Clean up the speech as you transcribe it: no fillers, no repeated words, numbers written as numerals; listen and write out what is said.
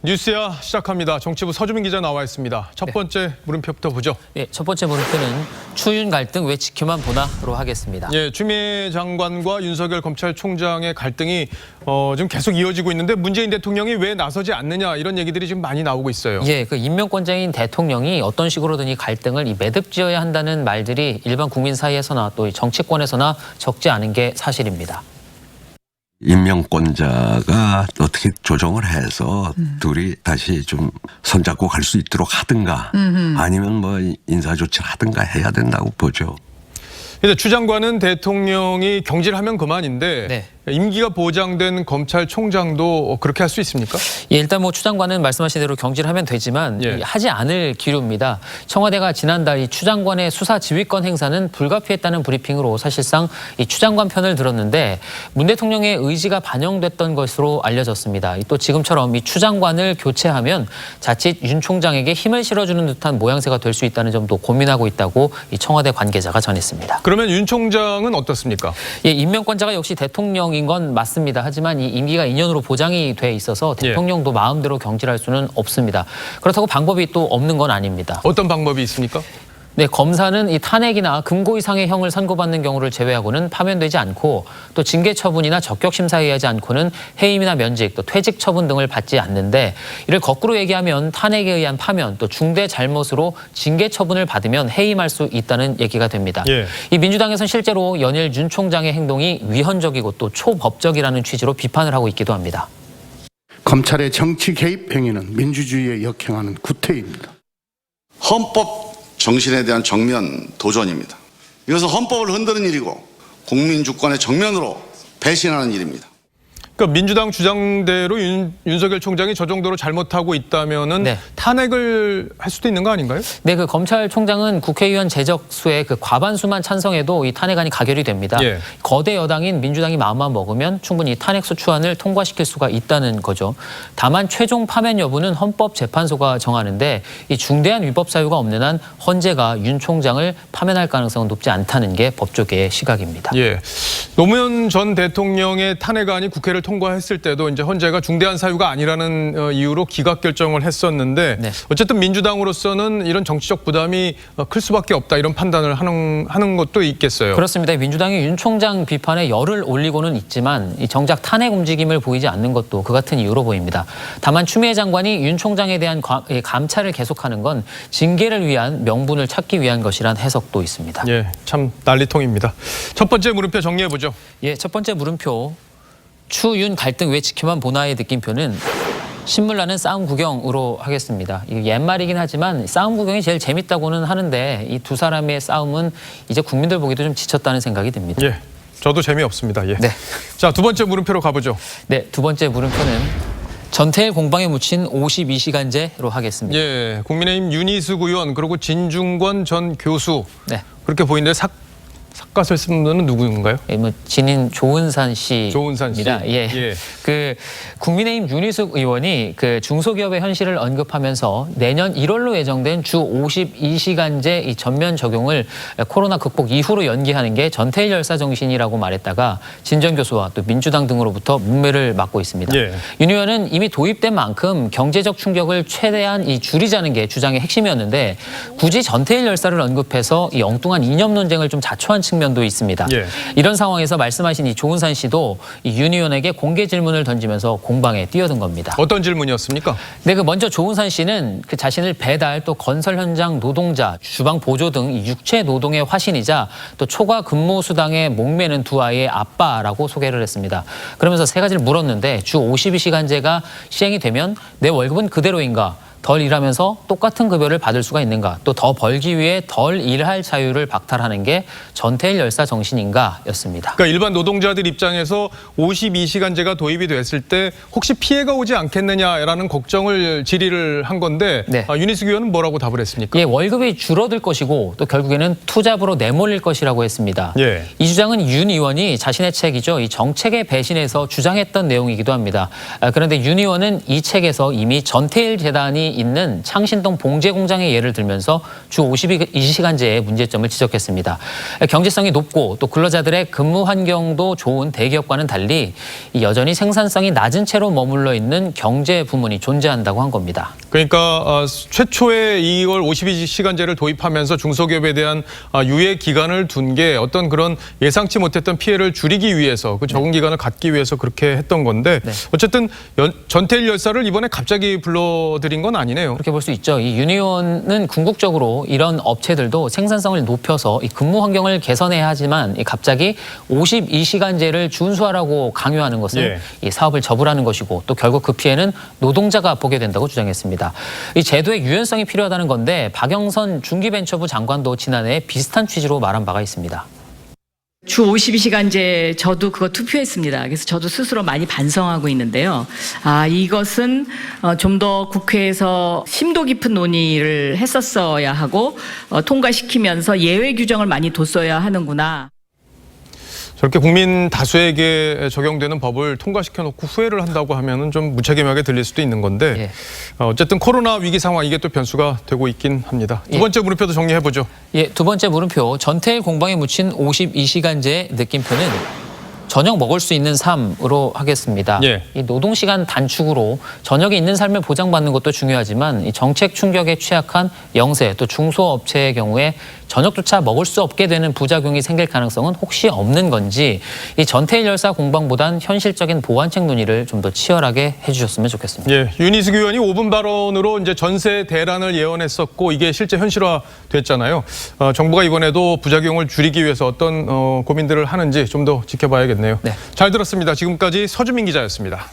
뉴스야 시작합니다. 정치부 서주민 기자 나와 있습니다. 첫 번째 물음표부터 보죠. 첫 번째 물음표는 추윤 갈등 왜 지켜만 보나로 하겠습니다. 추미애 장관과 윤석열 검찰총장의 갈등이 지금 계속 이어지고 있는데 문재인 대통령이 왜 나서지 않느냐 이런 얘기들이 지금 많이 나오고 있어요. 그 임명권자인 대통령이 어떤 식으로든 이 갈등을 매듭지어야 한다는 말들이 일반 국민 사이에서나 또 정치권에서나 적지 않은 게 사실입니다. 임명권자가 어떻게 조정을 해서 둘이 다시 좀 손잡고 갈 수 있도록 하든가 아니면 뭐 인사조치를 하든가 해야 된다고 보죠. 근데 추 장관은 대통령이 경질하면 그만인데 임기가 보장된 검찰총장도 그렇게 할 수 있습니까? 일단 추 장관은 말씀하신 대로 경질하면 되지만 하지 않을 기류입니다. 청와대가 지난달 이 추 장관의 수사 지휘권 행사는 불가피했다는 브리핑으로 사실상 이 추 장관 편을 들었는데 문 대통령의 의지가 반영됐던 것으로 알려졌습니다. 또 지금처럼 이 추 장관을 교체하면 자칫 윤 총장에게 힘을 실어주는 듯한 모양새가 될 수 있다는 점도 고민하고 있다고 이 청와대 관계자가 전했습니다. 그러면 윤 총장은 어떻습니까? 임명권자가 역시 대통령인 건 맞습니다. 하지만 이 임기가 2년으로 보장이 돼 있어서 대통령도 마음대로 경질할 수는 없습니다. 그렇다고 방법이 또 없는 건 아닙니다. 어떤 방법이 있습니까? 검사는 이 탄핵이나 금고 이상의 형을 선고받는 경우를 제외하고는 파면되지 않고 또 징계 처분이나 적격 심사에 하지 않고는 해임이나 면직, 또 퇴직 처분 등을 받지 않는데 이를 거꾸로 얘기하면 탄핵에 의한 파면 또 중대 잘못으로 징계 처분을 받으면 해임할 수 있다는 얘기가 됩니다. 이 민주당에서는 실제로 연일 윤 총장의 행동이 위헌적이고 또 초법적이라는 취지로 비판을 하고 있기도 합니다. 검찰의 정치 개입 행위는 민주주의에 역행하는 구태입니다. 헌법 정신에 대한 정면 도전입니다. 이것은 헌법을 흔드는 일이고 국민 주권의 정면으로 배신하는 일입니다. 그러니까 민주당 주장대로 윤석열 총장이 저 정도로 잘못하고 있다면은 탄핵을 할 수도 있는 거 아닌가요? 그 검찰총장은 국회의원 재적수의 그 과반수만 찬성해도 이 탄핵안이 가결이 됩니다. 거대 여당인 민주당이 마음만 먹으면 충분히 탄핵 소추안을 통과시킬 수가 있다는 거죠. 다만 최종 파면 여부는 헌법재판소가 정하는데 이 중대한 위법 사유가 없는 한 헌재가 윤 총장을 파면할 가능성은 높지 않다는 게 법조계의 시각입니다. 노무현 전 대통령의 탄핵안이 국회를 통과했을 때도 이제 헌재가 중대한 사유가 아니라는 이유로 기각 결정을 했었는데 어쨌든 민주당으로서는 이런 정치적 부담이 클 수밖에 없다 이런 판단을 하는 것도 있겠어요. 그렇습니다. 민주당이 윤 총장 비판에 열을 올리고는 있지만 이 정작 탄핵 움직임을 보이지 않는 것도 그 같은 이유로 보입니다. 다만 추미애 장관이 윤 총장에 대한 감찰을 계속하는 건 징계를 위한 명분을 찾기 위한 것이란 해석도 있습니다. 참 난리통입니다. 첫 번째 물음표 정리해보죠. 첫 번째 물음표. 추윤 갈등 왜 지켜만 보나의 느낌표는 신물나는 싸움 구경으로 하겠습니다. 이게 옛말이긴 하지만 싸움 구경이 제일 재밌다고는 하는데 이 두 사람의 싸움은 이제 국민들 보기도 좀 지쳤다는 생각이 듭니다. 저도 재미없습니다. 자, 두 번째 물음표로 가보죠. 두 번째 물음표는 전태일 공방에 묻힌 52시간제로 하겠습니다. 국민의힘 윤희숙 의원 그리고 진중권 전 교수 그렇게 보이는데 삿갓을 쓴 분은 누구인가요? 진인 조은산 씨입니다. 조은산 씨. 그 국민의힘 윤희숙 의원이 그 중소기업의 현실을 언급하면서 내년 1월로 예정된 주 52시간제 이 전면 적용을 코로나 극복 이후로 연기하는 게 전태일 열사 정신이라고 말했다가 진 전 교수와 또 민주당 등으로부터 문매를 맞고 있습니다. 윤 의원은 이미 도입된 만큼 경제적 충격을 최대한 줄이자는 게 주장의 핵심이었는데 굳이 전태일 열사를 언급해서 이 엉뚱한 이념 논쟁을 좀 자초한 측면도 있습니다. 이런 상황에서 말씀하신 이 조은산 씨도 윤 의원에게 공개 질문을 던지면서 공방에 뛰어든 겁니다. 어떤 질문이었습니까? 먼저 조은산 씨는 그 자신을 배달 또 건설 현장 노동자, 주방 보조 등 육체 노동의 화신이자 또 초과 근무 수당에 목매는 두 아이의 아빠라고 소개를 했습니다. 그러면서 세 가지를 물었는데 주 52시간제가 시행이 되면 내 월급은 그대로인가? 덜 일하면서 똑같은 급여를 받을 수가 있는가? 또 더 벌기 위해 덜 일할 자유를 박탈하는 게 전태일 열사 정신인가? 였습니다. 그러니까 일반 노동자들 입장에서 52시간제가 도입이 됐을 때 혹시 피해가 오지 않겠느냐라는 걱정을 질의를 한 건데 윤희숙 의원은 뭐라고 답을 했습니까? 월급이 줄어들 것이고 또 결국에는 투잡으로 내몰릴 것이라고 했습니다. 이 주장은 윤 의원이 자신의 책이죠. 이 정책의 배신에서 주장했던 내용이기도 합니다. 그런데 윤 의원은 이 책에서 이미 전태일 재단이 논란이 있는 창신동 봉제 공장의 예를 들면서 주 52시간제의 문제점을 지적했습니다. 경제성이 높고 또 근로자들의 근무 환경도 좋은 대기업과는 달리 여전히 생산성이 낮은 채로 머물러 있는 경제 부문이 존재한다고 한 겁니다. 그러니까 최초에 이걸 52시간제를 도입하면서 중소기업에 대한 유예 기간을 둔 게 어떤 그런 예상치 못했던 피해를 줄이기 위해서 그 적응 기간을 갖기 위해서 그렇게 했던 건데 어쨌든 전태일 열사를 이번에 갑자기 불러들인 건 아니네요. 그렇게 볼 수 있죠. 이 유니온은 궁극적으로 이런 업체들도 생산성을 높여서 이 근무 환경을 개선해야 하지만 갑자기 52시간제를 준수하라고 강요하는 것은 이 사업을 접으라는 것이고 또 결국 그 피해는 노동자가 보게 된다고 주장했습니다. 이 제도의 유연성이 필요하다는 건데 박영선 중기벤처부 장관도 지난해 비슷한 취지로 말한 바가 있습니다. 주 52시간제 저도 그거 투표했습니다. 그래서 저도 스스로 많이 반성하고 있는데요. 이것은 좀 더 국회에서 심도 깊은 논의를 했었어야 하고 통과시키면서 예외 규정을 많이 뒀어야 하는구나. 저렇게 국민 다수에게 적용되는 법을 통과시켜놓고 후회를 한다고 하면은 좀 무책임하게 들릴 수도 있는 건데 어쨌든 코로나 위기 상황 이게 또 변수가 되고 있긴 합니다. 두 번째 물음표도 정리해보죠. 두 번째 물음표 전태일 공방에 묻힌 52시간제 느낌표는 저녁 먹을 수 있는 삶으로 하겠습니다. 이 노동시간 단축으로 저녁에 있는 삶을 보장받는 것도 중요하지만 이 정책 충격에 취약한 영세 또 중소업체의 경우에 저녁조차 먹을 수 없게 되는 부작용이 생길 가능성은 혹시 없는 건지 이 전태일 열사 공방보단 현실적인 보완책 논의를 좀 더 치열하게 해주셨으면 좋겠습니다. 윤희숙 의원이 5분 발언으로 이제 전세 대란을 예언했었고 이게 실제 현실화됐잖아요. 정부가 이번에도 부작용을 줄이기 위해서 어떤 고민들을 하는지 좀 더 지켜봐야겠네요. 잘 들었습니다. 지금까지 서주민 기자였습니다.